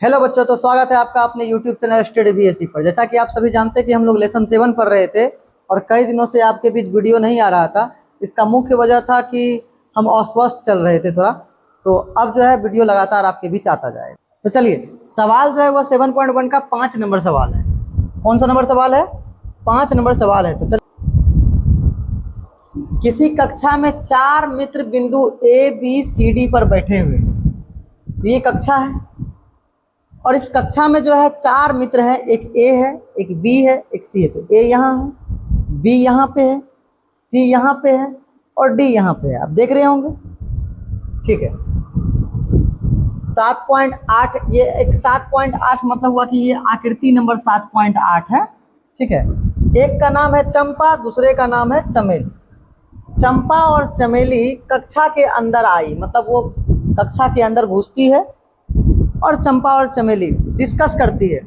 Hello बच्चों, तो स्वागत है आपका अपने YouTube चैनल स्टडी बीएससी पर। जैसा कि आप सभी जानते हैं कि हम लोग लेसन 7 पढ़ रहे थे और कई दिनों से आपके बीच वीडियो नहीं आ रहा था। इसका मुख्य वजह था कि हम अस्वस्थ चल रहे थे थोड़ा, तो अब जो है वीडियो लगातार आपके बीच आता जाएगा। तो चलिए, सवाल जो है वो 7.1 का 5 नंबर सवाल है। कौन सा नंबर सवाल है? 5 नंबर सवाल है। तो चलिए, किसी कक्षा में 4 मित्र बिंदु ए बी सी डी पर बैठे हुए, ये कक्षा है और इस कक्षा में जो है 4 मित्र हैं। एक ए है, एक बी है, एक सी है। तो ए यहाँ है, बी यहाँ पे है, सी यहाँ पे है और डी यहाँ पे है। आप देख रहे होंगे, ठीक है। 7.8, ये एक 7.8 मतलब हुआ कि ये आकृति नंबर 7.8 है, ठीक है। एक का नाम है चंपा, दूसरे का नाम है चमेली। चंपा और चमेली कक्षा के अंदर आई, मतलब वो कक्षा के अंदर घुसती है और चंपा और चमेली डिस्कस करती है।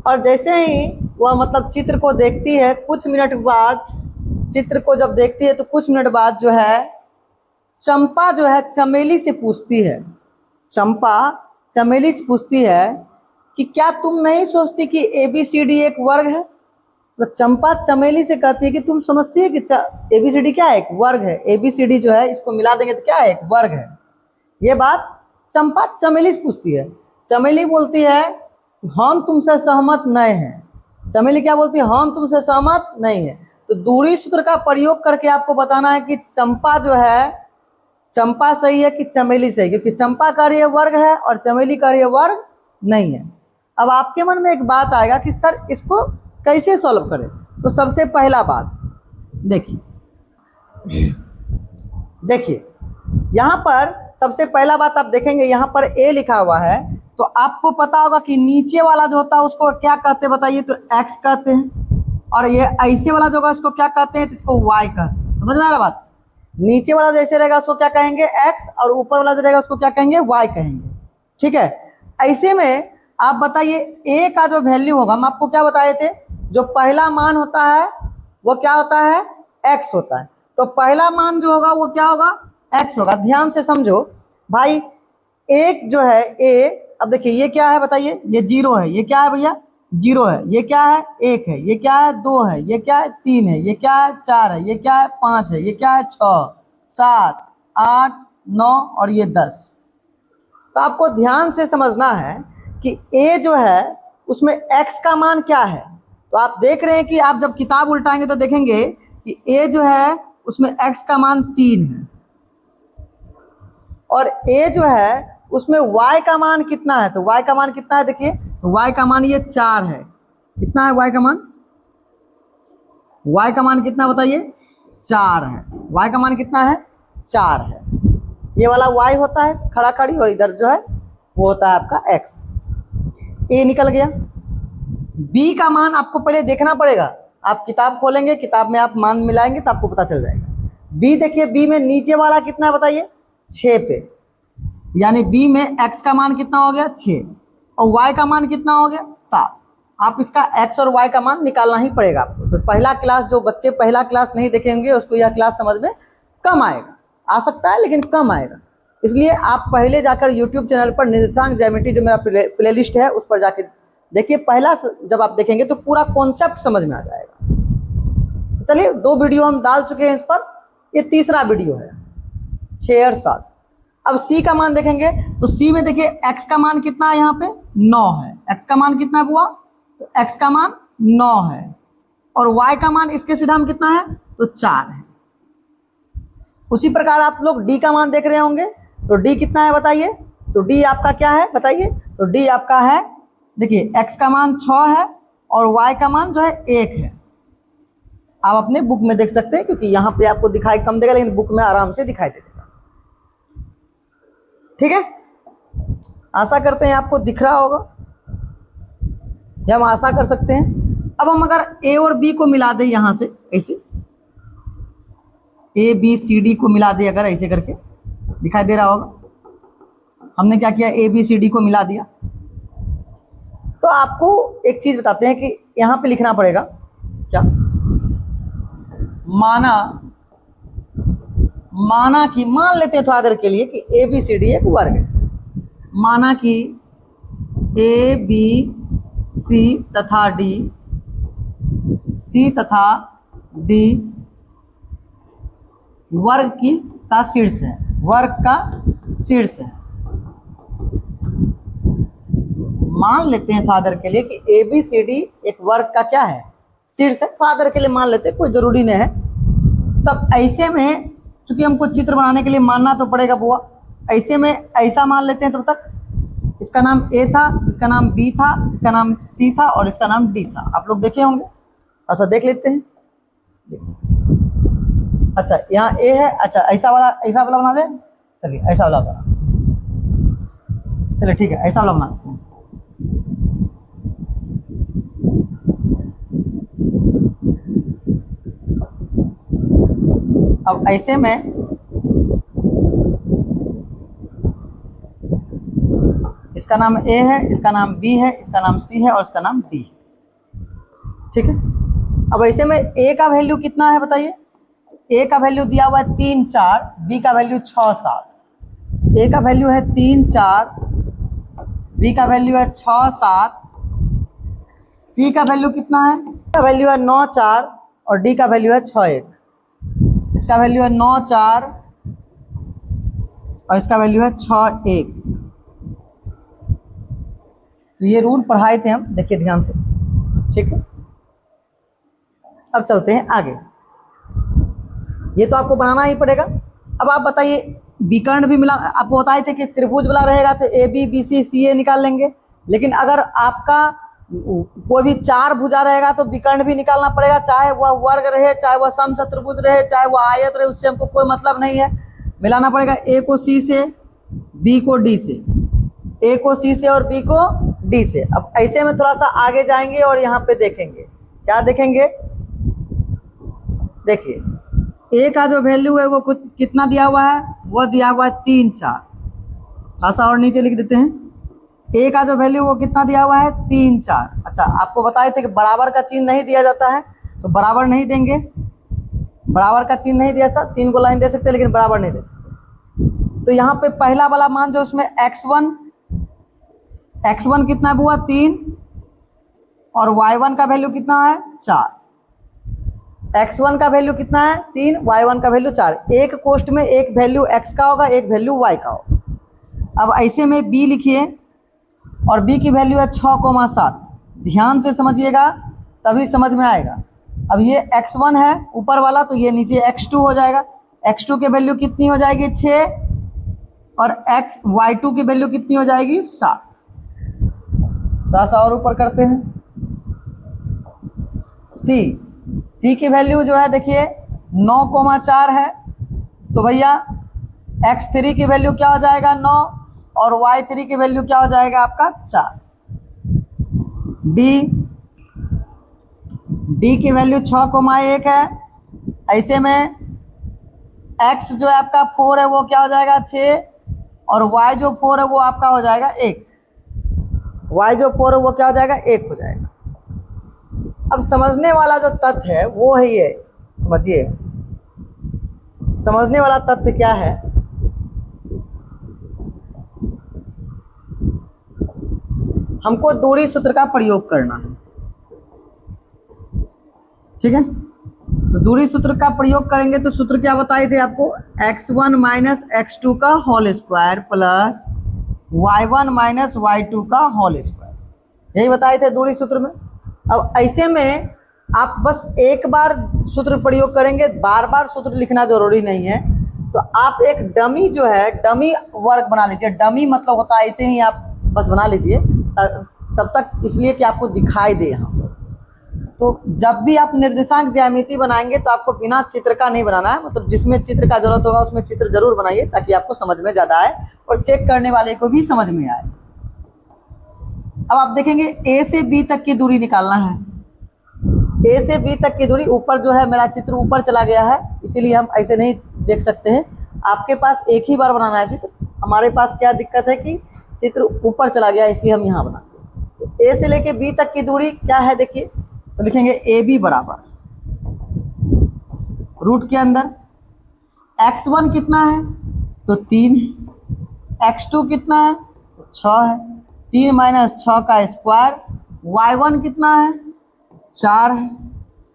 और जैसे ही वह मतलब चित्र को देखती है, कुछ मिनट बाद चित्र को जब देखती है तो कुछ मिनट बाद जो है चंपा जो है चमेली से पूछती है, चंपा चमेली से पूछती है कि क्या तुम नहीं सोचती कि ABCD एक वर्ग है? तो चंपा चमेली से कहती है कि तुम समझती है कि ABCD क्या है? एक वर्ग है। ABCD जो है इसको मिला देंगे तो क्या है? एक वर्ग है। ये बात चंपा चमेली से पूछती है। चमेली बोलती है हम तुमसे सहमत नहीं हैं। चमेली क्या बोलती है? हम तुमसे सहमत नहीं है। तो दूरी सूत्र का प्रयोग करके आपको बताना है कि चंपा जो है, चंपा सही है कि चमेली सही, क्योंकि चंपा का ये वर्ग है और चमेली का ये वर्ग नहीं है। अब आपके मन में एक बात आएगा कि सर इसको कैसे सॉल्व करें। तो सबसे पहला बात देखिए यहाँ पर सबसे पहला बात आप देखेंगे, यहाँ पर ए लिखा हुआ है तो आपको पता होगा कि नीचे वाला जो होता है उसको क्या कहते हैं बताइए? तो एक्स कहते हैं। और ये ऐसे वाला जो होगा इसको क्या कहते हैं? तो इसको वाई कहते हैं। समझ में आ रहा बात? नीचे वाला जैसे रहेगा उसको क्या कहेंगे? एक्स, और ऊपर वाला जो रहेगा उसको क्या कहेंगे? वाई कहेंगे, ठीक है। ऐसे में आप बताइए ए का जो वैल्यू होगा, हम आपको क्या बताए थे? जो पहला मान होता है वो क्या होता है? एक्स होता है। तो पहला मान जो होगा वो क्या होगा? एक्स होगा। ध्यान से समझो भाई, एक जो है ए, अब देखिए ये क्या है बताइए? ये 0 है। ये क्या है भैया? 0 है। ये क्या है? 1 है। ये क्या है? 2 है। ये क्या है? 3 है। ये क्या है? 4 है। ये क्या है? 5 है। ये क्या है? 6, 7, 8, 9 और ये 10। तो आपको ध्यान से समझना है कि ए जो है उसमें एक्स का मान क्या है। तो आप देख रहे हैं कि आप जब किताब उल्टाएंगे तो देखेंगे कि ए जो है उसमें एक्स का मान 3 है और ए जो है उसमें y का मान कितना है? तो y का मान कितना है? देखिए, तो y का मान ये 4 है। कितना है y का मान? y का मान कितना बताइए? 4 है। y का मान कितना है? 4 है। ये वाला y होता है खड़ा खड़ी और इधर जो है वो होता है आपका x। a निकल गया। b का मान आपको पहले देखना पड़ेगा। आप किताब खोलेंगे, किताब में आप मान मिलाएंगे तो आपको पता चल जाएगा। b देखिए, b में नीचे वाला कितना है बताइए? 6 पे, यानी b में x का मान कितना हो गया? 6 और y का मान कितना हो गया? 7। आप इसका x और y का मान निकालना ही पड़ेगा आपको। तो पहला क्लास, जो बच्चे पहला क्लास नहीं देखेंगे उसको यह क्लास समझ में कम आएगा, आ सकता है लेकिन कम आएगा। इसलिए आप पहले जाकर YouTube चैनल पर निर्देशांक ज्यामिति जो मेरा प्लेलिस्ट है उस पर जाके देखिए। पहला जब आप देखेंगे तो पूरा कॉन्सेप्ट समझ में आ जाएगा। चलिए, 2 वीडियो हम डाल चुके हैं इस पर, ये तीसरा वीडियो है 6 और 7। अब C का मान देखेंगे तो C में देखिए x का मान कितना है? यहाँ पे 9 है। x का मान कितना है बुआ? तो x का मान 9 है और y का मान इसके सीधा में कितना है? तो 4 है। उसी प्रकार आप लोग D का मान देख रहे होंगे, तो D कितना है बताइए? तो D आपका क्या है बताइए? तो D आपका है, देखिए x का मान 6 है और y का मान जो है 1 है। आप अपने बुक में देख सकते हैं, क्योंकि यहाँ पे आपको दिखाई कम देगा लेकिन बुक में आराम से दिखाई देगा, ठीक है। आशा करते हैं आपको दिख रहा होगा, या हम आशा कर सकते हैं। अब हम अगर A और B को मिला दें यहाँ से, ऐसे ABCD को मिला दें, अगर ऐसे करके दिखाई दे रहा होगा। हमने क्या किया? ABCD को मिला दिया। तो आपको एक चीज बताते हैं कि यहाँ पे लिखना पड़ेगा क्या? माना कि, मान लेते हैं थोड़ा देर के लिए कि ABCD एक वर्ग है। माना कि ए बी सी तथा डी, सी तथा डी वर्ग का शीर्ष है, वर्ग का शीर्ष है। मान लेते हैं थोड़ा देर के लिए कि ए बी सी डी एक वर्ग का क्या है, शीर्ष है। थोड़ा देर के लिए मान लेते हैं, कोई जरूरी नहीं है। तब ऐसे में चूंकि हमको चित्र बनाने के लिए मानना तो पड़ेगा बुआ, ऐसे में ऐसा मान लेते हैं। तब तक इसका नाम ए था, इसका नाम बी था, इसका नाम सी था और इसका नाम डी था। आप लोग देखे होंगे, ऐसा देख लेते हैं। अच्छा यहाँ ए है, अच्छा ऐसा वाला बना दे। चलिए ऐसा वाला बना, चलिए ठीक है, ऐसा वाला बनाते हैं। अब ऐसे में इसका नाम ए है, इसका नाम बी है, इसका नाम सी है और इसका नाम डी, ठीक है। अब ऐसे में ए का वैल्यू कितना है बताइए। ए का वैल्यू दिया हुआ है 3 4, बी का वैल्यू 6 7। ए का वैल्यू है 3 4, बी का वैल्यू है 6 7, सी का वैल्यू कितना है, का वैल्यू है 9 4 और डी का वैल्यू है 6 1। इसका वैल्यू है 9 4 और इसका वैल्यू है 6 1। तो ये रूल पढ़ाए थे हम, देखिए ध्यान से, ठीक है। अब चलते हैं आगे, ये तो आपको बनाना ही पड़ेगा। अब आप बताइए, विकर्ण भी मिला, आपको बताए थे कि त्रिभुज वाला रहेगा तो ए बी बी सी सी ए निकाल लेंगे। लेकिन अगर आपका कोई भी 4 भुजा रहेगा तो विकर्ण भी निकालना पड़ेगा, चाहे वह वर्ग रहे, चाहे वह समचतुर्भुज रहे, चाहे वह आयत रहे, उससे हमको कोई मतलब नहीं है। मिलाना पड़ेगा ए को सी से, बी को डी से, ए को सी से और बी को डी से। अब ऐसे में थोड़ा सा आगे जाएंगे और यहाँ पे देखेंगे, क्या देखेंगे, देखिए ए का जो वैल्यू है वो कितना दिया हुआ है, वो दिया हुआ है 3 4। थोड़ा सा और नीचे लिख देते हैं, ए का जो वैल्यू वो कितना दिया हुआ है 3 4। अच्छा आपको बताए थे कि बराबर का चिन्ह नहीं दिया जाता है, तो बराबर नहीं देंगे, बराबर का चिन्ह नहीं दिया था। 3 को लाइन दे सकते हैं लेकिन बराबर नहीं दे सकते। तो यहाँ पे पहला वाला मान जो उसमें x1 कितना है बुआ 3 और y1 का वैल्यू कितना है 4। x1 का वैल्यू कितना है 3, y1 का वैल्यू 4। एक कोष्ठ में एक वैल्यू x का होगा, एक वैल्यू y का होगा। अब ऐसे में b लिखिए और b की वैल्यू है 6 7। ध्यान से समझिएगा तभी समझ में आएगा। अब ये x1 है ऊपर वाला, तो ये नीचे x2 हो जाएगा। x2 की वैल्यू कितनी हो जाएगी 6 और y2 की वैल्यू कितनी हो जाएगी 7। थोड़ा सा और ऊपर करते हैं, c की वैल्यू जो है देखिए 9 4 है, तो भैया x3 की वैल्यू क्या हो जाएगा 9 और y3 की वैल्यू क्या हो जाएगा आपका 4। d की वैल्यू 6 1 है। ऐसे में x जो है आपका 4 है वो क्या हो जाएगा 6 और y जो 4 है वो आपका हो जाएगा 1। y जो 4 है वो क्या हो जाएगा 1 हो जाएगा। अब समझने वाला जो तथ्य है वो है ये, समझिए समझने वाला तथ्य क्या है, हमको दूरी सूत्र का प्रयोग करना है, ठीक है। तो दूरी सूत्र का प्रयोग करेंगे तो सूत्र क्या बताए थे आपको, x1 माइनस x2 का whole square plus y1 minus y2 का होल स्क्वायर, यही बताए थे दूरी सूत्र में। अब ऐसे में आप बस एक बार सूत्र प्रयोग करेंगे, बार बार सूत्र लिखना जरूरी नहीं है। तो आप एक डमी जो है, डमी वर्ग बना लीजिए। डमी मतलब होता है ऐसे ही आप बस बना लीजिए तब तक, इसलिए कि आपको दिखाई दे यहाँ। तो जब भी आप निर्देशांक ज्यामिति बनाएंगे तो आपको बिना चित्र का नहीं बनाना है, मतलब जिसमें चित्र का जरूरत होगा उसमें चित्र जरूर बनाइए ताकि आपको समझ में ज़्यादा आए और चेक करने वाले को भी समझ में आए। अब आप देखेंगे ए से बी तक की दूरी निकालना है। ए से बी तक की दूरी, ऊपर जो है मेरा चित्र ऊपर चला गया है इसीलिए हम ऐसे नहीं देख सकते हैं। आपके पास एक ही बार बनाना है चित्र, हमारे पास क्या दिक्कत है कि चित्र ऊपर चला गया इसलिए हम यहाँ बनाते हैं। तो ए से लेके बी तक की दूरी क्या है देखिए, तो लिखेंगे ए बी बराबर रूट के अंदर x1 कितना है तो 3, x2 कितना है तो 6 है। 3 माइनस 6 का स्क्वायर। y1 कितना है 4 है।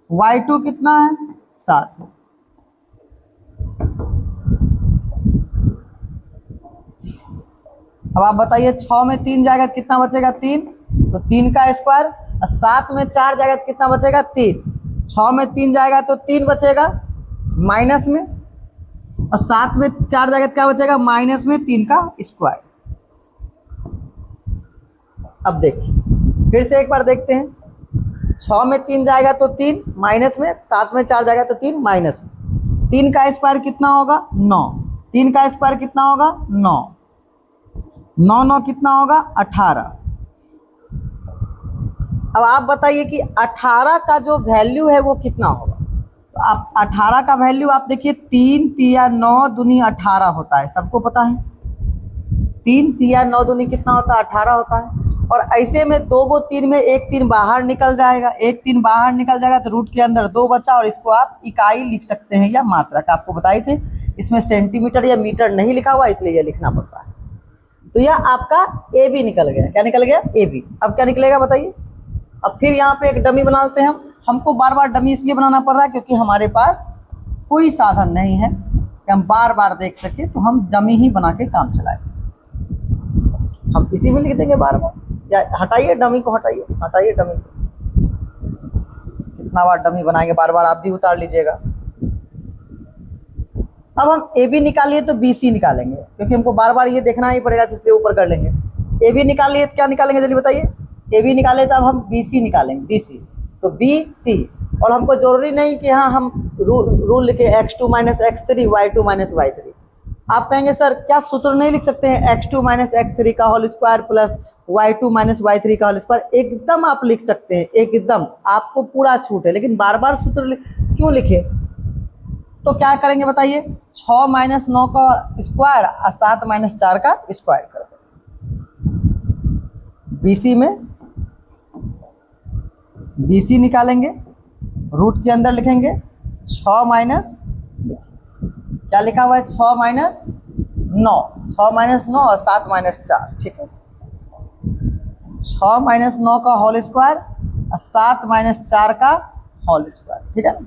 y2 कितना है 7 है। अब आप बताइए 6 में 3 जाएगा तो कितना बचेगा 3, तो 3 का स्क्वायर। और 7 में 4 जाएगा तो कितना बचेगा 3। 6 में 3 जाएगा तो 3 बचेगा माइनस में, और 7 में 4 जाएगा तो क्या बचेगा माइनस में 3 का स्क्वायर। अब देखिए फिर से एक बार देखते हैं। 6 में 3 जाएगा तो 3 माइनस में, 7 में 4 जाएगा तो 3 माइनस में। 3 का स्क्वायर कितना होगा 9। 3 का स्क्वायर कितना होगा 9। 9 9 कितना होगा 18। अब आप बताइए कि 18 का जो वैल्यू है वो कितना होगा। तो आप 18 का वैल्यू आप देखिए 3 तिया 9 दूनी 18 होता है, सबको पता है। 3 तिया 9 दूनी कितना होता है 18 होता है। और ऐसे में 2 गो 3 में एक 3 बाहर निकल जाएगा, एक 3 बाहर निकल जाएगा तो रूट के अंदर 2 बचा, और इसको आप इकाई लिख सकते हैं या मात्रक। आपको बताए थे इसमें सेंटीमीटर या मीटर नहीं लिखा हुआ, इसलिए यह लिखना पड़ता है। तो यह आपका ए बी निकल गया। क्या निकल गया ए बी। अब क्या निकलेगा बताइए। अब फिर यहाँ पे एक डमी बना लेते हैं हम। हमको बार बार डमी इसलिए बनाना पड़ रहा है क्योंकि हमारे पास कोई साधन नहीं है कि हम बार बार देख सके, तो हम डमी ही बना के काम चलाएं। हम इसी में लिख देंगे बार बार। या हटाइए डमी को, हटाइए हटाइए डमी को। कितना बार डमी बनाएंगे बार बार, आप भी उतार लीजिएगा। अब हम ए बी निकालिए तो बी सी निकालेंगे, क्योंकि हमको बार बार ये देखना ही पड़ेगा, इसलिए ऊपर कर लेंगे। ए बी निकालिए तो क्या निकालेंगे जल्दी बताइए। ए बी निकाले तो अब हम बी सी निकालेंगे, बी सी तो बी सी। और हमको जरूरी नहीं कि हाँ हम रूल लिखे x2 minus x3 y2 minus y3। आप कहेंगे सर क्या सूत्र नहीं लिख सकते हैं x2 माइनस x3 का whole square plus y2 minus y3 का होल स्क्वायर। एकदम आप लिख सकते हैं, एकदम आपको पूरा छूट है, लेकिन बार बार सूत्र क्यों लिखे। तो क्या करेंगे बताइए। 6 माइनस 9 का स्क्वायर और 7 माइनस 4 का स्क्वायर कर देंगे। बीसी में बीसी निकालेंगे, रूट के अंदर लिखेंगे 6 माइनस, क्या लिखा हुआ है 6 माइनस 9, 6 माइनस 9 और 7 माइनस 4, ठीक है। 6 माइनस 9 का होल स्क्वायर और 7 माइनस 4 का होल स्क्वायर, ठीक है ना।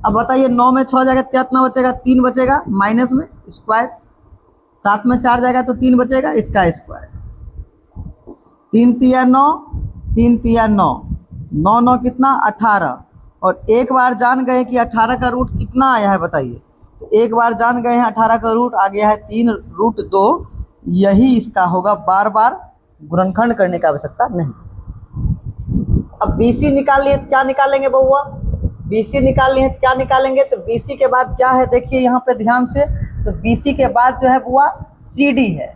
अब बताइए 9 में 6 जाएगा तो कितना बचेगा 3 बचेगा माइनस में स्क्वायर। 7 में 4 जाएगा तो 3 बचेगा इसका स्क्वायर। 3 तिया 9, 3 तिया 9, 9 9 कितना 18। और एक बार जान गए कि 18 का रूट कितना आया है बताइए। तो एक बार जान गए हैं 18 का रूट आ गया है 3 रूट 2, यही इसका होगा। बार बार गुणनखंड करने की आवश्यकता नहीं। अब BC निकाल लिए तो क्या निकालेंगे बउआ। BC निकाल लिए तो क्या निकालेंगे। तो BC के बाद क्या है देखिए यहाँ पे ध्यान से। तो BC के बाद जो है बुआ CD है।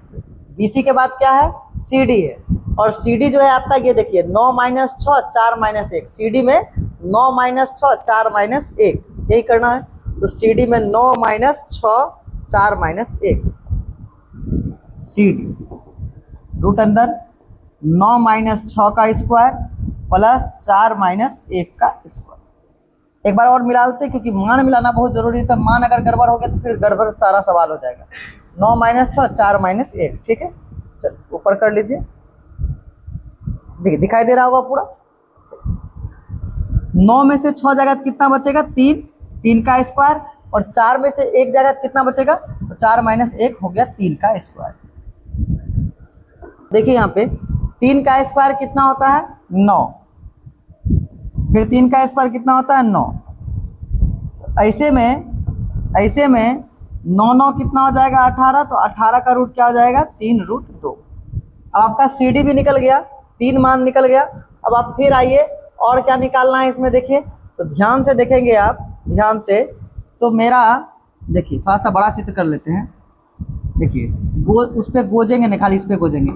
BC के बाद क्या है CD है। और CD जो है आपका ये देखिए 9 माइनस 6 4 माइनस 1। CD में 9 माइनस 6 4 माइनस 1, यही करना है। तो CD में 9 माइनस 6 4 माइनस 1, CD रूट अंदर 9 माइनस 6 का स्क्वायर प्लस 4 माइनस 1 का स्क्वायर। एक बार और मिला लेते क्योंकि मान मिलाना बहुत जरूरी है। तो मान अगर गड़बड़ हो गया तो फिर गड़बड़ सारा सवाल हो जाएगा। 9 माइनस 6 4 माइनस 1, ठीक है। चल ऊपर कर लीजिए, देखिए दिखाई दे रहा होगा पूरा। 9 में से 6 जाएगा तो कितना बचेगा 3, 3 का स्क्वायर। और 4 में से 1 जाएगा तो कितना बचेगा, तो 4 माइनस 1 हो गया 3 का स्क्वायर। देखिए यहाँ पे 3 का स्क्वायर कितना होता है 9, फिर 3 का स्क्वायर कितना होता है 9। ऐसे में 9 9 कितना हो जाएगा 18। तो 18 का रूट क्या हो जाएगा 3 रूट 2। अब आपका CD भी निकल गया, 3 मान निकल गया। अब आप फिर आइए और क्या निकालना है इसमें देखिए। तो ध्यान से देखेंगे आप, ध्यान से। तो मेरा देखिए थोड़ा सा बड़ा चित्र कर लेते हैं। देखिए उस पर गोजेंगे नहीं, खाली इस पर गोजेंगे।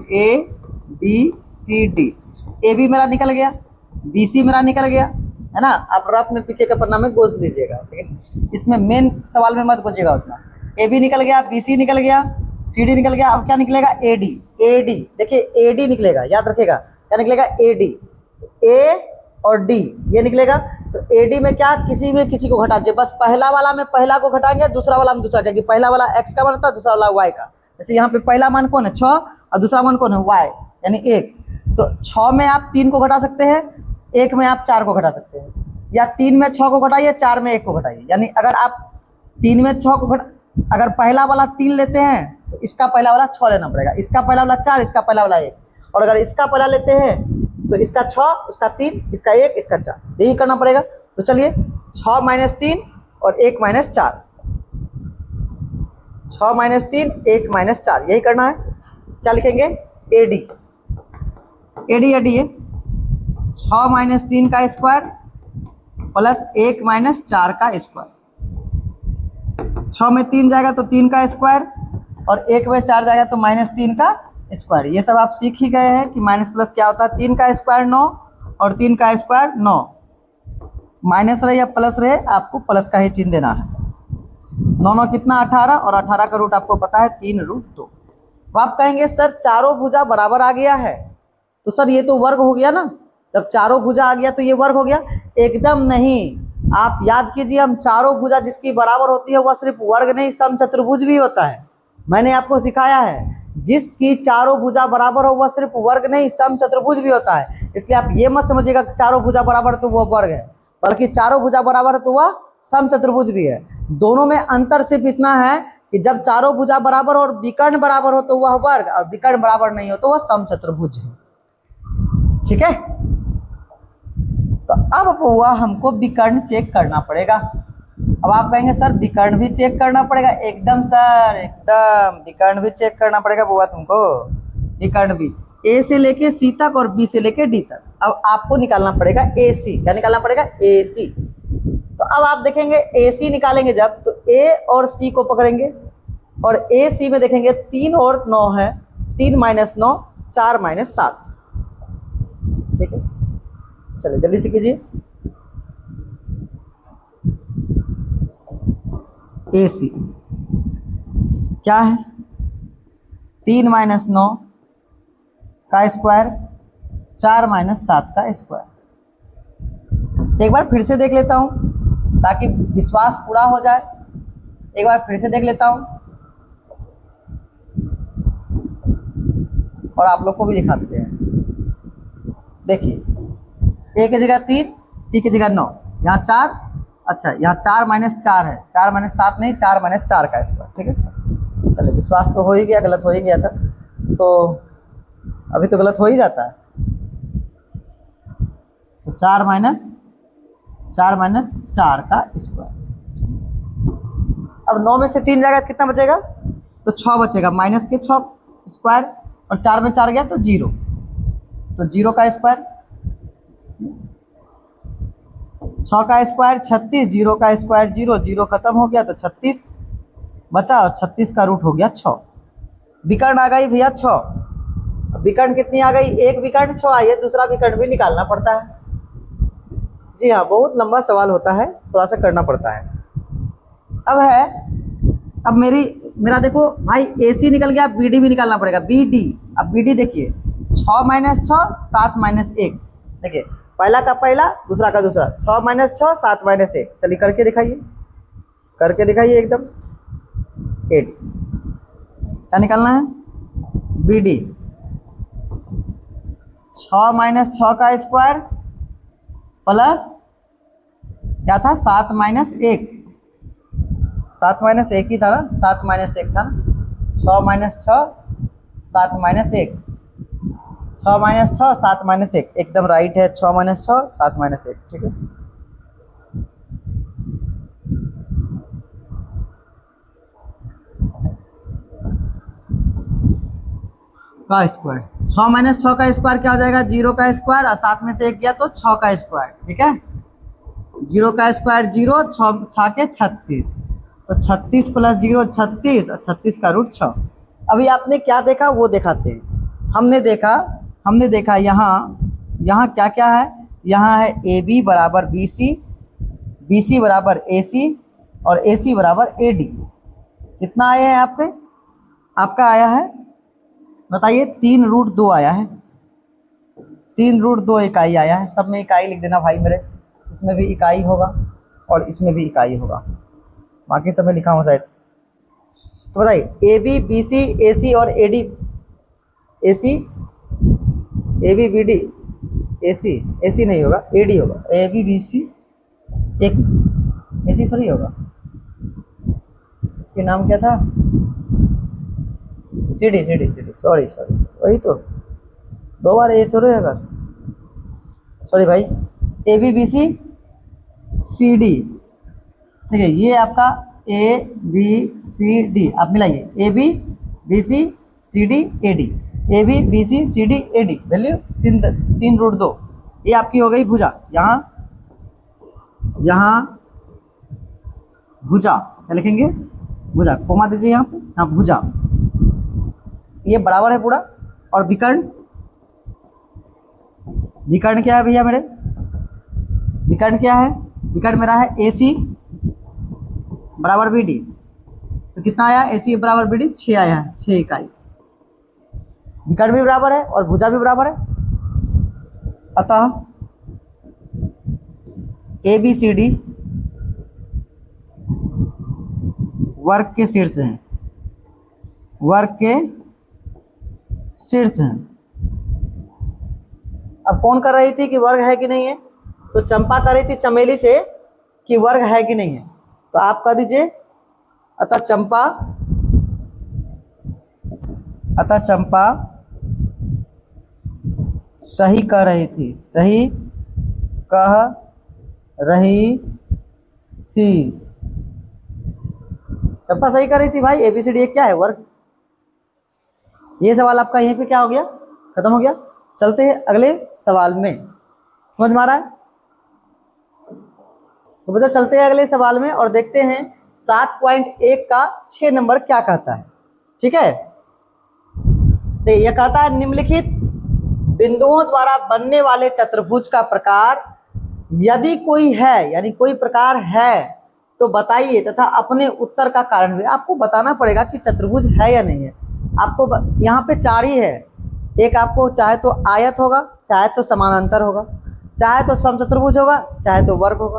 ABCD, AB मेरा निकल गया, BC मेरा निकल गया, है ना। आप रफ में पीछे का पन्ना में गोज लीजिएगा, लेकिन इसमें मेन सवाल में मत गोजिएगा उतना। AB निकल गया, BC निकल गया, CD निकल गया। अब क्या निकलेगा AD देखिए AD निकलेगा, याद रखेगा क्या निकलेगा AD। A और D ये निकलेगा। तो AD में क्या किसी में किसी को घटा दीजिए, बस पहला वाला में पहला को घटाएंगे, दूसरा वाला में दूसरा, क्योंकि पहला वाला x का बनता है, दूसरा वाला y का। जैसे यहाँ पे पहला मान कौन है 6 और दूसरा मान कौन है y यानी 1। तो 6 में आप 3 को घटा सकते हैं, 1 में आप 4 को घटा सकते हैं, या 3 में 6 को घटाइए, 4 में 1 को घटाइए। यानी अगर आप 3 में 6 को अगर पहला वाला 3 लेते हैं तो इसका पहला वाला 6 लेना पड़ेगा, इसका पहला वाला 4, इसका पहला वाला 1। और अगर इसका पहला लेते हैं तो इसका 6, उसका 3, इसका 1, इसका 4, यही करना पड़ेगा। तो चलिए 6 माइनस 3 और 1 माइनस 4, 6 माइनस 3 1 माइनस 4, यही करना है। क्या लिखेंगे एडी, एडी एडी है 6 माइनस 3 का स्क्वायर प्लस 1 माइनस 4 का स्क्वायर। 6 में 3 जाएगा तो 3 का स्क्वायर और 1 में 4 जाएगा तो माइनस 3 का स्क्वायर। ये सब आप सीख ही गए हैं कि माइनस प्लस क्या होता है। 3 का स्क्वायर 9 और 3 का स्क्वायर 9, माइनस रहे या प्लस रहे आपको प्लस का ही चिन्ह देना है। 9 9 कितना 18 और 18 का रूट आपको पता है 3√2। तो आप कहेंगे सर चारों भुजा बराबर आ गया है, तो सर ये तो वर्ग हो गया ना, जब चारों भुजा आ गया तो ये वर्ग हो गया। एकदम नहीं, आप याद कीजिए हम चारों भुजा जिसकी बराबर होती है वह सिर्फ वर्ग नहीं समचतुर्भुज भी होता है। मैंने आपको सिखाया है जिसकी चारों भुजा बराबर हो वह सिर्फ वर्ग नहीं समचतुर्भुज भी होता है। इसलिए आप ये मत समझिएगा कि चारों भुजा बराबर तो वह वर्ग है, बल्कि चारों भुजा बराबर है तो वह समचतुर्भुज भी है। दोनों में अंतर सिर्फ इतना है कि जब चारों भुजा बराबर हो और विकर्ण बराबर हो तो वह वर्ग, और विकर्ण बराबर नहीं हो तो वह समचतुर्भुज है। ठीक है, तो अब वह हमको विकर्ण चेक करना पड़ेगा। अब आप कहेंगे सर विकर्ण भी चेक करना पड़ेगा? एकदम सर, एकदम विकर्ण भी चेक करना पड़ेगा बुआ तुमको, विकर्ण भी, ए से लेके सी तक और बी से लेके डी तक। अब आपको निकालना पड़ेगा ए सी। क्या निकालना पड़ेगा? ए सी। तो अब आप देखेंगे ए सी निकालेंगे जब, तो ए और सी को पकड़ेंगे और ए सी में देखेंगे 3 और 9 है, 3 माइनस 9 4 माइनस 7। ठीक है, चलिए जल्दी से कीजिए। ए सी क्या है? 3 माइनस 9 का स्क्वायर 4 माइनस 7 का स्क्वायर। एक बार फिर से देख लेता हूँ ताकि विश्वास पूरा हो जाए। एक बार फिर से देख लेता हूँ और आप लोग को भी दिखा देते हैं। देखिए ए की जगह 3, सी की जगह 9, यहाँ 4, अच्छा यहाँ 4 माइनस 4 है, 4 माइनस 7 नहीं, 4 माइनस 4 का स्क्वायर। ठीक है, चलिए विश्वास तो हो ही गया, गलत हो ही गया था, तो अभी तो गलत हो ही जाता है। तो 4 माइनस 4 का स्क्वायर। अब 9 में से 3 जाएगा तो कितना बचेगा? तो 6 बचेगा, माइनस के 6 स्क्वायर और 4 में 4 गया तो 0, तो 0 का स्क्वायर। 6 का स्क्वायर 36, 0 का स्क्वायर 0, 0 खत्म हो गया तो 36 बचा और 36 का रूट हो गया 6। विकर्ण आ गई भैया 6। विकर्ण कितनी आ गई? एक विकर्ण 6 आई है, दूसरा विकर्ण भी निकालना पड़ता है। जी हाँ, बहुत लंबा सवाल होता है, थोड़ा सा करना पड़ता है। अब मेरा देखो भाई ए सी निकल गया, बी डी भी निकालना पड़ेगा, बी डी। अब बी डी देखिए 6 माइनस 6 7 माइनस 1। देखिए पहला का पहला, दूसरा का दूसरा, 6 माइनस 6 7 माइनस 1। चलिए करके दिखाइए, करके दिखाइए एकदम। 8 क्या निकालना है? बी डी 6 माइनस 6 का स्क्वायर प्लस क्या था? 7 माइनस 1, 7 माइनस 1 ही था ना, 7 माइनस 1 था ना। 6 माइनस 6 7 माइनस 1, 6 माइनस 6 7 माइनस 1, एकदम राइट है। 6 माइनस 6 7 माइनस 1। ठीक है, का स्क्वायर 6 माइनस 6 का स्क्वायर क्या हो जाएगा? 0 का स्क्वायर और 7 में से 1 गया तो 6 का स्क्वायर। ठीक है, 0 का स्क्वायर 0, 6 के 36, तो 36 प्लस 0 36 और 36 का रूट 6। अभी आपने क्या देखा वो दिखाते हैं। हमने देखा यहाँ क्या क्या है? यहाँ है ए बी बराबर बी सी, बी सी बराबर ए सी और ए सी बराबर ए डी। कितना आया है आपका आया है बताइए? 3√2 आया है, 3√2 इकाई आया है। सब में इकाई लिख देना भाई मेरे, इसमें भी इकाई होगा और इसमें भी इकाई होगा, बाकी सब में लिखा हूँ शायद। तो बताइए ए B B C A C और A D, A C A B B D, A C नहीं होगा, ए डी होगा, ए बी बी सी, एक ए सी थोड़ी होगा, इसके नाम क्या था, सी डी, सॉरी वही तो, दो बार ए थोड़ी होगा, सॉरी भाई, A B B C C D. ठीक है, ये आपका ए बी सी डी, आप मिलाइए, A B B C C D A D, A B B C C D A D, value 3√2, ये आपकी हो गई भुजा। यहाँ भुजा क्या लिखेंगे, भुजा, कोमा दीजिए यहाँ पे, यहाँ भुजा, ये बराबर है पूरा। और विकर्ण, विकर्ण क्या है भैया मेरे, विकर्ण क्या है, विकर्ण मेरा है ए सी बराबर बी डी, तो कितना आया, ए सी बराबर बी डी 6 आया है, 6 इकाई। विकर्ण भी बराबर है और भुजा भी बराबर है, अतः ए बी सी डी वर्ग के शीर्ष हैं, वर्ग के शीर्ष हैं। अब कौन कर रही थी कि वर्ग है कि नहीं है, तो चंपा कर रही थी चमेली से कि वर्ग है कि नहीं है, तो आप कह दीजिए अतः चंपा सही कह रही थी, सही कह रही थी, चंपा सही कर रही थी भाई, एबीसीडी क्या है, वर्ग। ये सवाल आपका यहीं पे क्या हो गया, खत्म हो गया। चलते हैं अगले सवाल में, समझ में आ रहा है, तो बच्चों चलते हैं अगले सवाल में और देखते हैं 7.1 का 6 नंबर क्या कहता है। ठीक है, तो यह कहता है निम्नलिखित बिंदुओं द्वारा बनने वाले चतुर्भुज का प्रकार यदि कोई है, यानी कोई प्रकार है तो बताइए तथा अपने उत्तर का कारण भी। आपको बताना पड़ेगा कि चतुर्भुज है या नहीं है। आपको यहाँ पे 4 ही है, एक आपको चाहे तो आयत होगा, चाहे तो समानांतर होगा, चाहे तो समचतुर्भुज होगा, चाहे तो वर्ग होगा।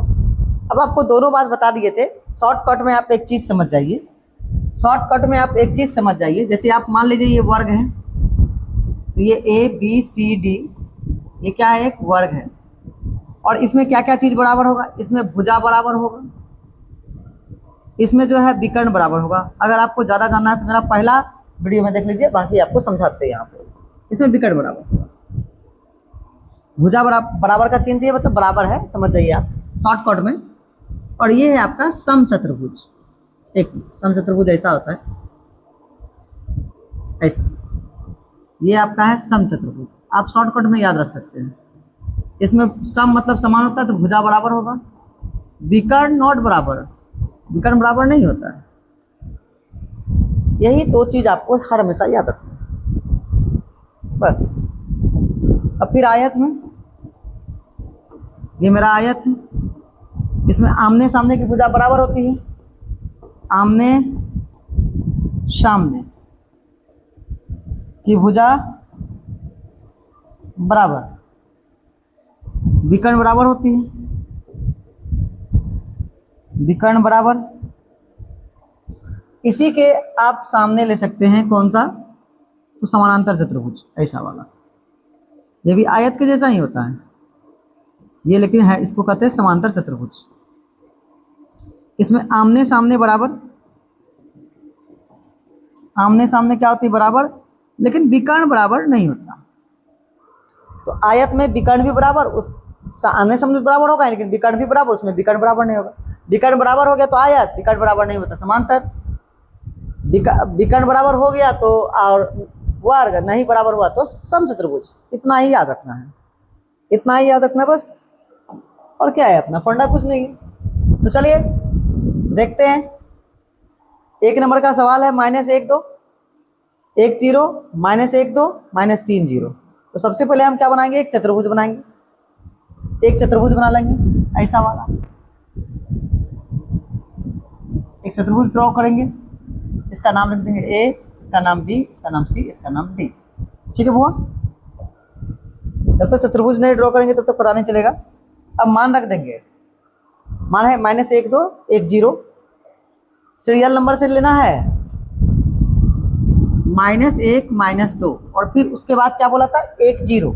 अब आपको दोनों बात बता दिए थे। शॉर्टकट में आप एक चीज़ समझ जाइए, शॉर्टकट में आप एक चीज़ समझ जाइए, जैसे आप मान लीजिए ये वर्ग है, तो ये ए बी सी डी ये क्या है, एक वर्ग है, और इसमें क्या क्या चीज़ बराबर होगा, इसमें भुजा बराबर होगा, इसमें जो है विकर्ण बराबर होगा। अगर आपको ज़्यादा जानना है तो मेरा पहला वीडियो में देख लीजिए, बाकी आपको समझाते हैं यहाँ पे। इसमें विकर्ण बराबर होगा, भुजा बराबर का चिन्ह दिया, मतलब बराबर है, समझ जाइए आप शॉर्टकट में। और ये है आपका समचतुर्भुज, एक समचतुर्भुज ऐसा होता है, ऐसा, ये आपका है समचतुर्भुज, आप शॉर्टकट में याद रख सकते हैं। इसमें सम मतलब समान होता है, तो भुजा बराबर होगा, विकर्ण नॉट बराबर, विकर्ण बराबर नहीं होता है। यही 2 चीज़ आपको हर हमेशा याद रखना बस। अब फिर आयत में, ये मेरा आयत है, इसमें आमने सामने की भुजा बराबर होती है, आमने सामने की भुजा बराबर, विकर्ण बराबर होती है, विकर्ण बराबर। इसी के आप सामने ले सकते हैं कौन सा, तो समानांतर चतुर्भुज ऐसा वाला, ये भी आयत के जैसा ही होता है ये, लेकिन है, इसको कहते हैं समांतर चतुर्भुज। इसमें आमने सामने बराबर, आमने सामने क्या होती है, बराबर, लेकिन विकर्ण बराबर नहीं होता। तो आयत में विकर्ण भी बराबर, उस आमने सामने बराबर होगा, लेकिन विकर्ण भी बराबर, उसमें विकर्ण बराबर नहीं होगा। विकर्ण बराबर हो गया तो आयत, विकर्ण बराबर नहीं होता समांतर, विकर्ण बराबर हो गया तो और वर्ग नहीं बराबर हुआ तो समचतुर्भुज। इतना ही याद रखना है, इतना ही याद रखना बस, और क्या है, अपना फंडा कुछ नहीं है। तो चलिए देखते हैं, 1 नंबर का सवाल है -1 2 1 0 -1 2 -3 0। तो सबसे पहले हम क्या बनाएंगे, एक चतुर्भुज बनाएंगे, एक चतुर्भुज बना लेंगे ऐसा वाला, एक चतुर्भुज ड्रॉ करेंगे, इसका नाम लिख देंगे ए, इसका नाम बी, इसका नाम सी, इसका नाम डी। ठीक है बुआ, जब तक चतुर्भुज नहीं ड्रॉ करेंगे तब तक पता नहीं चलेगा। अब मान रख देंगे, मान है -1 2 1 0, सीरियल नंबर से लेना है, -1 -2 और फिर उसके बाद क्या बोला था 1 0।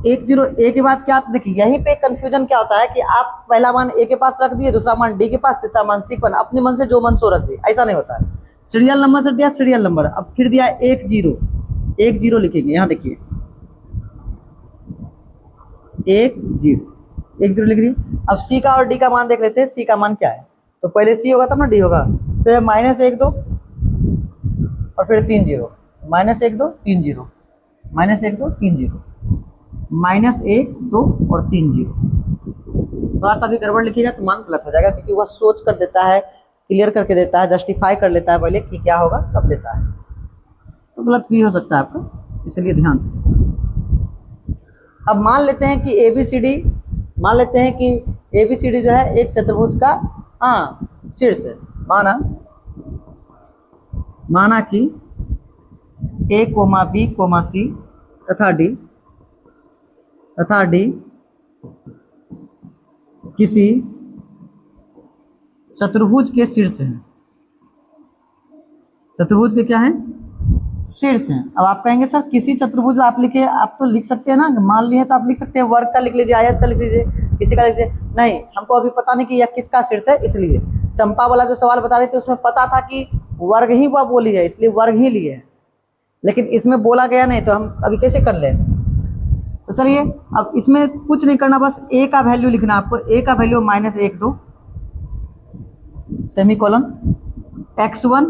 1 0 ए के बाद क्या, देखिए यहीं पे कंफ्यूजन क्या होता है कि आप पहला मान ए के पास रख दिए, दूसरा मान डी के पास, तीसरा मान सी पर, अपने मन से जो मन सो रख दिए, ऐसा नहीं होता है। सीरियल नंबर से दिया सीरियल नंबर, अब फिर दिया 1 0, 1 0 लिखेंगे, यहाँ देखिए 1 0, 1 0 लिख दिए। अब सी का और डी का मान देख लेते हैं, सी का मान क्या है, तो पहले सी होगा तब ना डी होगा, फिर -1 2 और फिर 3 0, -1 2 3 0, -1 2 3 0, -1 2 और 3 0। थोड़ा सा भी गड़बड़ लिखिएगा तो मान गलत हो जाएगा, क्योंकि वह सोच कर देता है, क्लियर करके देता है, जस्टिफाई कर लेता है पहले कि क्या होगा तब देता है, तो गलत भी हो सकता है आपका, इसलिए ध्यान से। अब मान लेते हैं कि ABCD, मान लेते हैं कि ABCD जो है एक चतुर्भुज का शीर्ष है। माना कि A, B, C तथा D किसी चतुर्भुज के शीर्ष हैं। चतुर्भुज के क्या हैं? शीर्ष हैं। अब आप कहेंगे सर किसी चतुर्भुज आप लिखे, आप तो लिख सकते हैं ना, मान लिए तो आप लिख सकते हैं, वर्ग का लिख लीजिए, आयत का लिख लीजिए, किसी का लिख लीजिए। नहीं, हमको अभी पता नहीं कि यह किसका शीर्ष है, इसलिए चंपा वाला जो सवाल बता रहे थे उसमें पता था कि वर्ग ही वह बोली है, इसलिए वर्ग ही लिए है, लेकिन इसमें बोला गया नहीं, तो हम अभी कैसे कर लें। तो चलिए अब इसमें कुछ नहीं करना, बस ए का वैल्यू लिखना आपको। ए का value -1 2 semicolon, x1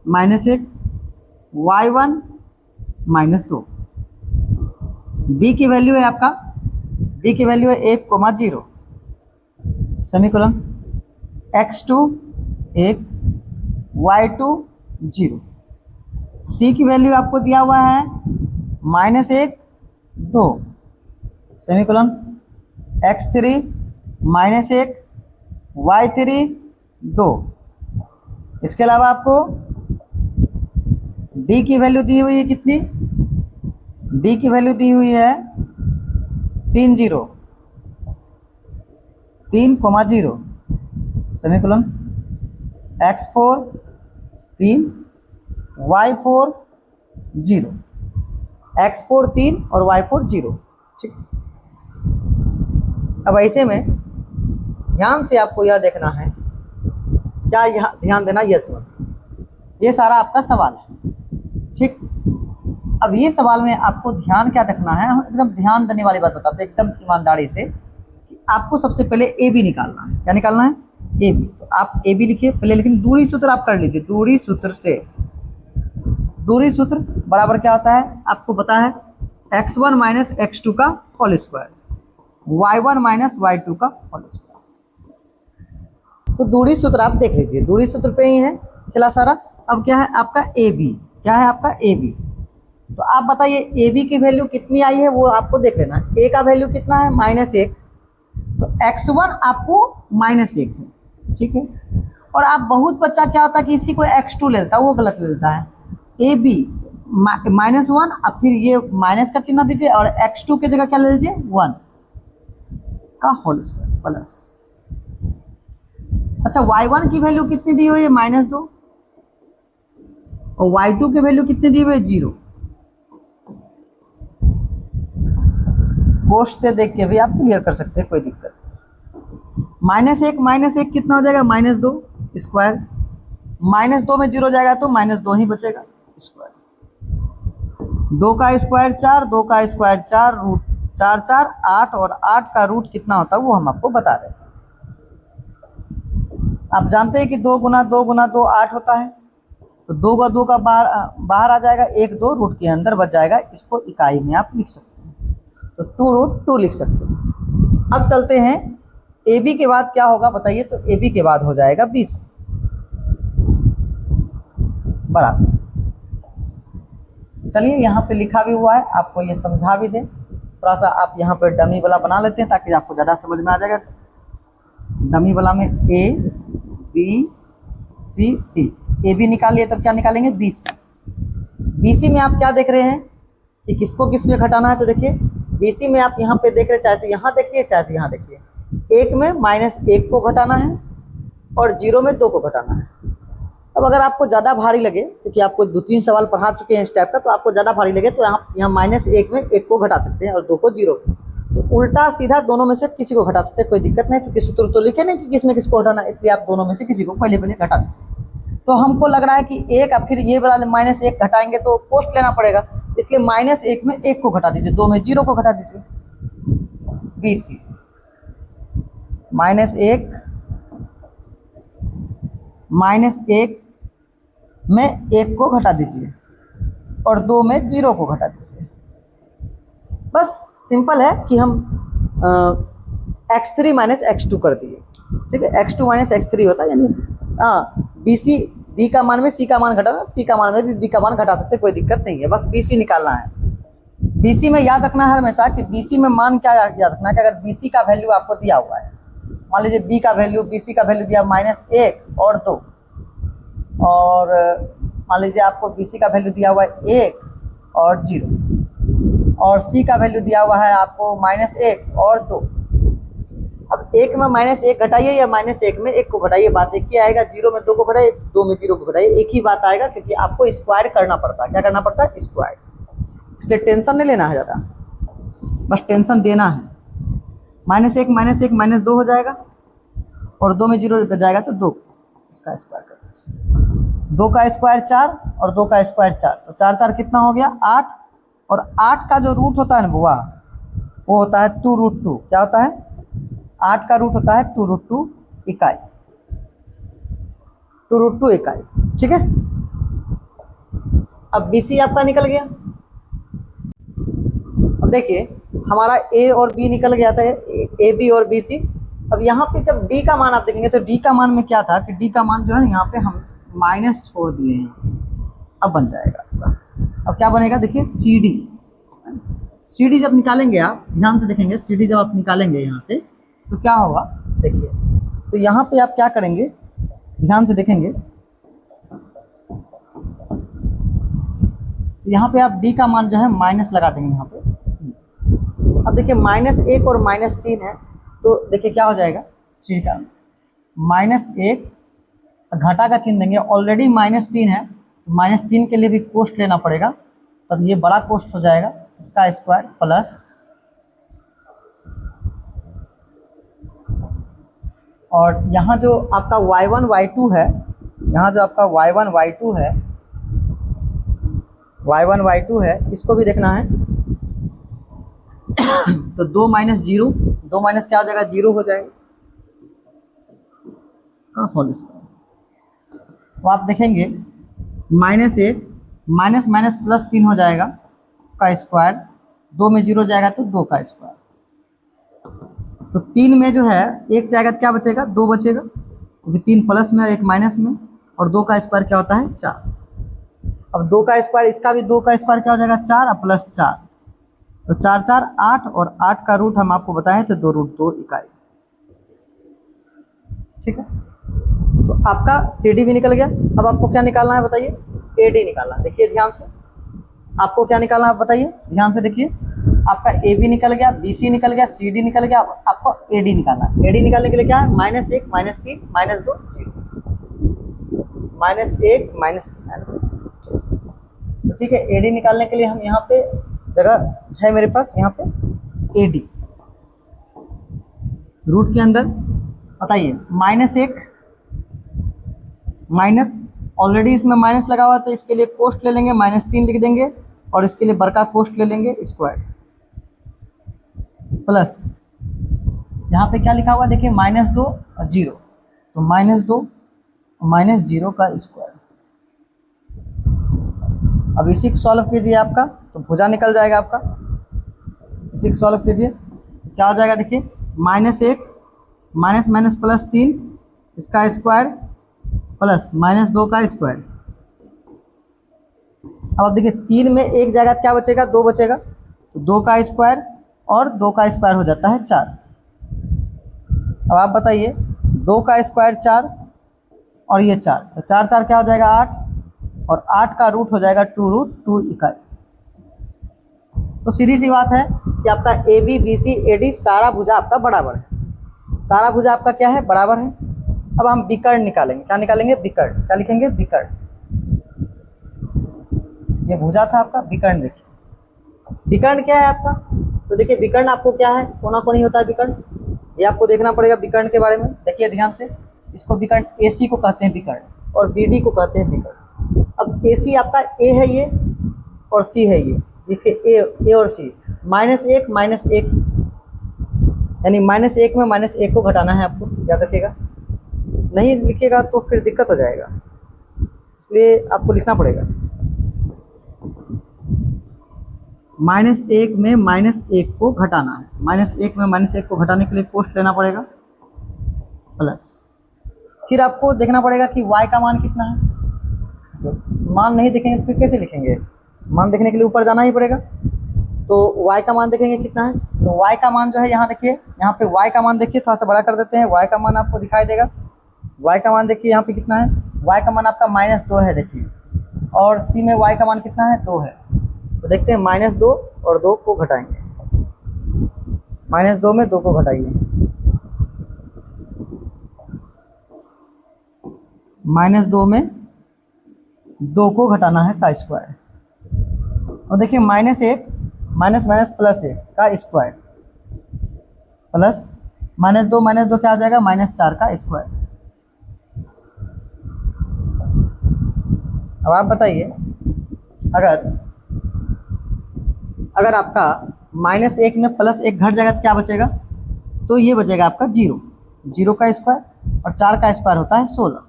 -1 y1 -2। B की वैल्यू है आपका, बी की वैल्यू है 1 0 सेमीकोलन, x2 1 y2 0। सी की वैल्यू आपको दिया हुआ है -1 2 सेमीकोलन, x3 -1 y3 2। इसके अलावा आपको डी की वैल्यू दी हुई है कितनी? डी की वैल्यू दी हुई है 3 0 सेमीकोलन, x4 3 y4 0, x4 3 और y4 0। ठीक, अब ऐसे में ध्यान से आपको यह देखना है, क्या यहाँ ध्यान देना, यह समझ, ये सारा आपका सवाल है। ठीक, अब ये सवाल में आपको ध्यान क्या रखना है, हम एकदम ध्यान देने वाली बात बताते हैं एकदम ईमानदारी से, कि आपको सबसे पहले ए बी निकालना है। क्या निकालना है? A B. तो आप ए बी लिखिए पहले, लेकिन दूरी सूत्र आप कर लीजिए। दूरी सूत्र से, दूरी सूत्र बराबर क्या होता है आपको पता है, x1 - x2 का होल स्क्वायर, y1 - y2 का होल स्क्वायर। तो दूरी सूत्र आप देख लीजिए, दूरी सूत्र पे ही है खेला सारा। अब क्या है आपका ए बी, क्या है आपका ए बी, तो आप बताइए ए बी की वैल्यू कितनी आई है वो आपको देख लेना। ए का वैल्यू कितना है? -1, तो x1 आपको -1 है। ठीक है, और आप बहुत बच्चा क्या होता है कि इसी को x2 ले लेता है, वो गलत ले लेता है। ए बी -1, अब फिर ये माइनस का चिन्ह दीजिए और x2 की जगह क्या ले लीजिए 1 का होल स्क्वायर प्लस। अच्छा, y1 की वैल्यू कितनी दी हुई है? -2, और y2 की वैल्यू कितनी दी हुई है? 0। पोस्ट से देख के भी आप क्लियर कर सकते हैं, कोई दिक्कत। -1 कितना हो जाएगा? -2 स्क्वायर, -2 में 0 जाएगा तो -2 ही बचेगा स्क्वायर। 2 का स्क्वायर 4, 2 का स्क्वायर 4, रूट 4 4 8, और 8 का रूट कितना होता है वो हम आपको बता रहे हैं। आप जानते हैं कि 2 गुना 2 8 होता है, तो 2 का 2 का बाहर आ जाएगा, 1 2 रूट के अंदर बच जाएगा, इसको इकाई में आप लिख सकते हैं, तो 2√2 लिख सकते हैं। अब चलते हैं ए बी के बाद क्या होगा बताइए, तो ए बी के बाद हो जाएगा 20 बराबर। चलिए यहाँ पे लिखा भी हुआ है, आपको ये समझा भी दें, थोड़ा सा आप यहाँ पे डमी वाला बना लेते हैं ताकि आपको ज़्यादा समझ में आ जाएगा। डमी वाला में A B C D, A B निकाल लिए तब क्या निकालेंगे? B C. बी सी में आप क्या देख रहे हैं कि किसको किस में घटाना है, तो देखिए बी सी में आप यहाँ पे देख रहे, चाहे तो यहाँ देखिए चाहे तो यहाँ देखिए। 1 में -1 को घटाना है और 0 में 2 को घटाना है। अब अगर आपको ज़्यादा भारी लगे, क्योंकि आपको 2-3 सवाल पढ़ा चुके हैं इस टाइप का, तो आपको ज़्यादा भारी लगे तो आप यहाँ -1 में 1 को घटा सकते हैं और 2 को 0। तो उल्टा सीधा दोनों में से किसी को घटा सकते हैं, कोई दिक्कत नहीं, क्योंकि सूत्र तो लिखे नहीं कि किसमें किसको घटाना, इसलिए आप दोनों में से किसी को पहले घटा दें। तो हमको लग रहा है कि 1 अब फिर ये वाला -1 घटाएंगे तो पोस्ट लेना पड़ेगा, इसलिए -1 में 1 को घटा दीजिए, 2 में 0 को घटा दीजिए। BC -1 में 1 को घटा दीजिए और 2 में 0 को घटा दीजिए। बस सिंपल है कि हम x3 - x2 कर दिए, ठीक है। x2 - x3 होता है, यानी BC, B का मान में C का मान घटाना, C का मान में भी B का मान घटा सकते, कोई दिक्कत नहीं है, बस BC निकालना है। BC में याद रखना है हमेशा कि BC में मान क्या याद रखना है कि अगर BC का वैल्यू आपको दिया हुआ है, मान लीजिए BC का वैल्यू दिया -1 और 2, और मान लीजिए आपको BC का वैल्यू दिया हुआ है 1 और 0, और C का वैल्यू दिया हुआ है आपको -1 और 2। अब 1 में -1 घटाइए या -1 में 1 को घटाइए, बात एक ही आएगा। 0 में 2 को घटाइए, 2 में 0 को घटाइए, एक ही बात आएगा, क्योंकि आपको स्क्वायर करना पड़ता है। क्या करना पड़ता है? स्क्वायर। इसलिए टेंशन नहीं लेना है ज़्यादा, बस टेंशन देना है। -1 -2 हो जाएगा और 2 में 0 जाएगा तो 2, इसका स्क्वायर कर दीजिए। 2 का स्क्वायर 4 और 2 का स्क्वायर 4, तो 4 4 कितना हो गया? 8। और 8 का जो रूट होता है ना बुआ, वो होता है 2√2। क्या होता है? 8 का रूट होता है 2√2 इकाई, 2√2 इकाई, ठीक है। अब BC आपका निकल गया। अब देखिए हमारा A और B निकल गया था, AB और BC। अब यहाँ पे जब D का मान आप देखेंगे तो D का मान में क्या था कि D का मान जो है यहाँ पे हम माइनस छोड़ दिए हैं, अब बन जाएगा। अब क्या बनेगा? देखिए CD जब निकालेंगे, आप ध्यान से देखेंगे, CD जब आप निकालेंगे यहाँ से तो क्या होगा? देखिए, तो यहाँ पे आप क्या करेंगे, ध्यान से देखेंगे, तो यहाँ पे आप D का मान जो है माइनस लगा देंगे यहाँ पे। अब देखिए -1 और -3 है, तो देखिए क्या हो जाएगा? CD का -1 घाटा का चिन्ह देंगे, ऑलरेडी -3 है, -3 के लिए भी कोष्ट लेना पड़ेगा, तब ये बड़ा कोष्ट हो जाएगा, इसका स्क्वायर प्लस, और यहाँ जो आपका y1 y2 है, यहाँ जो आपका y1 y2 है, इसको भी देखना है। तो 2 - 0, 2 माइनस क्या हो जाएगा? 0 हो जाएगा, होल स्क्वायर। तो आप देखेंगे -1 माइनस प्लस 3 हो जाएगा का स्क्वायर, 2 में 0 जाएगा तो 2 का स्क्वायर। तो 3 में जो है 1 जाएगा, क्या बचेगा? 2 बचेगा, क्योंकि 3 प्लस में और 1 माइनस में, और 2 का स्क्वायर क्या होता है? 4। अब 2 का स्क्वायर, इसका भी 2 का स्क्वायर क्या हो जाएगा? 4 और प्लस 4, तो 4 4 8, और 8 का रूट हम आपको बताएं तो 2√2 इकाई, ठीक है। तो आपका CD भी निकल गया। अब आपको क्या निकालना है बताइए? AD निकालना है। देखिए ध्यान से, आपको क्या निकालना है बताइए? ध्यान से देखिए, आपका AB निकल गया, BC निकल गया, CD निकल गया, आपको AD निकालना है। AD निकालने के लिए क्या है? -1 -3 -2 0, -1 -3, ठीक है। AD निकालने के लिए हम यहाँ पे जगह है मेरे पास, यहाँ पे AD रूट के अंदर बताइए, -1 माइनस, ऑलरेडी इसमें माइनस लगा हुआ, तो इसके लिए कोष्ट ले लेंगे, -3 लिख देंगे, और इसके लिए बड़का कोष्ट ले लेंगे स्क्वायर, प्लस यहाँ पे क्या लिखा हुआ देखिए -2 और 0, तो -2 -0 का स्क्वायर। अब इसी को सॉल्व कीजिए आपका, तो भुजा निकल जाएगा आपका। इसी को सॉल्व कीजिए, क्या हो जाएगा देखिए? -1 माइनस प्लस 3 इसका स्क्वायर प्लस -2 का स्क्वायर। अब देखिए 3 में 1 जाएगा, क्या बचेगा? 2 बचेगा, तो 2 का स्क्वायर और 2 का स्क्वायर हो जाता है 4। अब आप बताइए, 2 का स्क्वायर 4 और ये 4, तो 4 4 क्या हो जाएगा? 8, और 8 का रूट हो जाएगा 2√2 इकाई। तो सीधी सी बात है कि आपका AB BC AD सारा भुजा आपका बराबर है, सारा भुजा आपका क्या है? बराबर है। अब हम विकर्ण निकालेंगे। क्या निकालेंगे? विकर्ण। क्या लिखेंगे? विकर्ण। ये भुजा था आपका, विकर्ण देखिए। विकर्ण क्या है आपका? तो देखिए विकर्ण आपको क्या है, कोना कोनी होता है विकर्ण, ये आपको देखना पड़ेगा विकर्ण के बारे में। देखिए ध्यान से, इसको विकर्ण AC को कहते हैं विकर्ण, और BD को कहते हैं विकर्ण। अब AC आपका A है ये, और C है ये। देखिए A और C, -1 -1, यानी -1 में -1 को घटाना है आपको, याद रखिएगा। नहीं लिखिएगा तो फिर दिक्कत हो जाएगा, इसलिए आपको लिखना पड़ेगा। -1 में -1 को घटाना है। -1 में -1 को घटाने के लिए पोस्ट लेना पड़ेगा, प्लस। फिर आपको देखना पड़ेगा कि y का मान कितना है। मान नहीं देखेंगे तो फिर कैसे लिखेंगे? मान देखने के लिए ऊपर जाना ही पड़ेगा। तो y का मान देखेंगे कितना है। तो y का मान जो है, यहाँ देखिए, यहाँ पे y का मान देखिए, थोड़ा सा बड़ा कर देते हैं। y का मान आपको दिखाई देगा। y का मान देखिए यहाँ पे कितना है। y का मान आपका -2 है देखिए, और c में y का मान कितना है? 2 है। तो देखते हैं, -2 और 2 को घटाएंगे। -2 में 2 को घटाइए, -2 में 2 को घटाना है का स्क्वायर। और देखिए -1 माइनस +1 का स्क्वायर, प्लस -2 क्या हो जाएगा? -4 का स्क्वायर। अब आप बताइए, अगर आपका -1 में +1 घट जाएगा तो क्या बचेगा? तो ये बचेगा आपका 0 का स्क्वायर, और 4 का स्क्वायर होता है 16।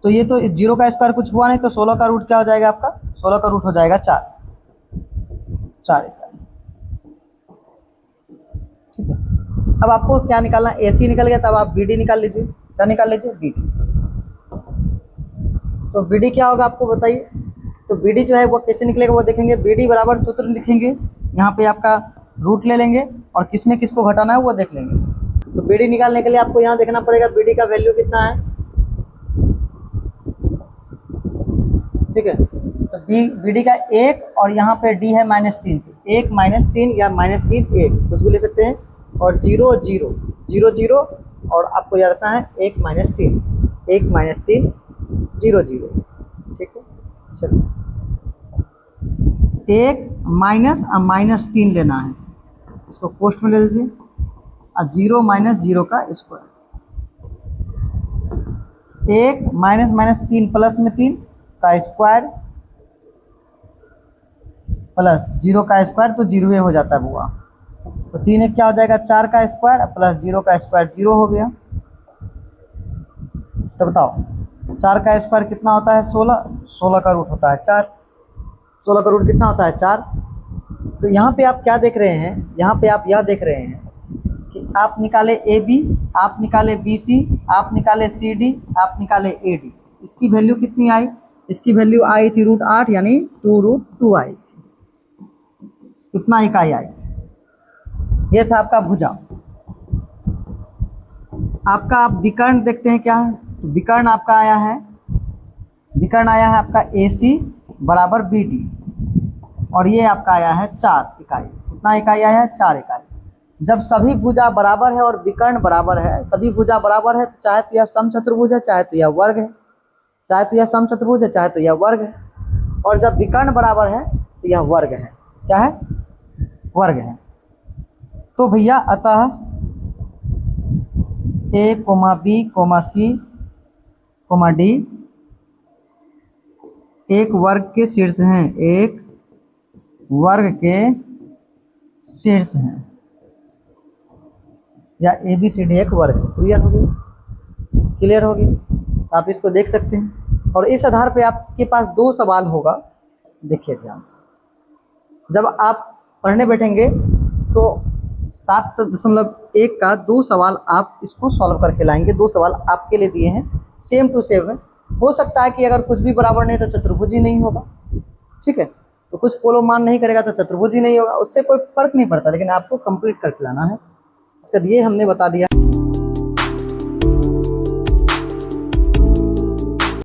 तो ये तो 0 का स्क्वायर कुछ हुआ नहीं, तो 16 का रूट क्या हो जाएगा आपका? 16 का रूट हो जाएगा 4 इकाई। ठीक है। अब आपको क्या निकालना? AC निकल गया, तब आप BD निकाल लीजिए। क्या निकाल लीजिए? BD। तो BD क्या होगा आपको बताइए। तो BD जो है वो कैसे निकलेगा वो देखेंगे। BD बराबर सूत्र लिखेंगे, यहाँ पे आपका रूट ले लेंगे, और किस में किसको घटाना है वो देख लेंगे। तो BD निकालने के लिए आपको यहाँ देखना पड़ेगा BD का वैल्यू कितना है। ठीक है। तो BD का 1, और यहाँ पे D है -3, 1 -3 या -3 1 कुछ भी ले सकते हैं, और 0 0 0 0, और आपको याद रखना है 1 -3 1 -3 0 0। ठीक है, चलो 1 -3 लेना है, इसको पोस्ट में ले लीजिए, और 0 -0 का स्क्वायर। 1 -3 प्लस में 3 का स्क्वायर, प्लस 0 का स्क्वायर, तो 0 हो जाता है बुआ। तो 3 1 क्या हो जाएगा? 4 का स्क्वायर, प्लस 0 का स्क्वायर 0 हो गया। तो बताओ 4 का स्क्वायर कितना होता है? 16। 16 का रूट होता है 4। 16 का रूट कितना होता है? 4। तो यहाँ पे आप क्या देख रहे हैं? यहाँ पे आप यह देख रहे हैं कि आप निकाले AB, आप निकाले BC, आप निकाले CD, आप निकाले AD। इसकी वैल्यू कितनी आई? इसकी वैल्यू आई थी √8, यानी 2√2 आई थी। कितना इकाई आई थी? ये था आपका भुजा। आपका आप विकर्ण देखते हैं क्या है। विकर्ण आपका आया है, विकर्ण आया है आपका AC बराबर BD, और ये आपका आया है 4 इकाई। कितना इकाई आया है? 4 इकाई। जब सभी भुजा बराबर है और विकर्ण बराबर है, सभी भुजा बराबर है, तो चाहे तो यह समचतुर्भुज है, चाहे तो यह वर्ग है, चाहे तो यह समचतुर्भुज है, चाहे तो यह वर्ग है। और जब विकर्ण बराबर है तो यह वर्ग है। क्या है? वर्ग है। तो भैया अतः A, B, C, D एक वर्ग के शीर्ष हैं, एक वर्ग के शीर्ष हैं, या ABCD एक वर्ग है। क्लियर होगी? क्लियर होगी? आप इसको देख सकते हैं। और इस आधार पे आपके पास 2 सवाल होगा। देखिए ध्यान से, जब आप पढ़ने बैठेंगे तो 7.1 का 2 सवाल आप इसको सॉल्व करके लाएंगे। 2 सवाल आपके लिए दिए हैं, सेम टू सेम है। हो सकता है कि अगर कुछ भी बराबर नहीं तो चतुर्भुज ही नहीं होगा। ठीक है, तो कुछ पोलो मान नहीं करेगा तो चतुर्भुज ही नहीं होगा, उससे कोई फर्क नहीं पड़ता, लेकिन आपको कंप्लीट करके लाना है। इसका ये हमने बता दिया।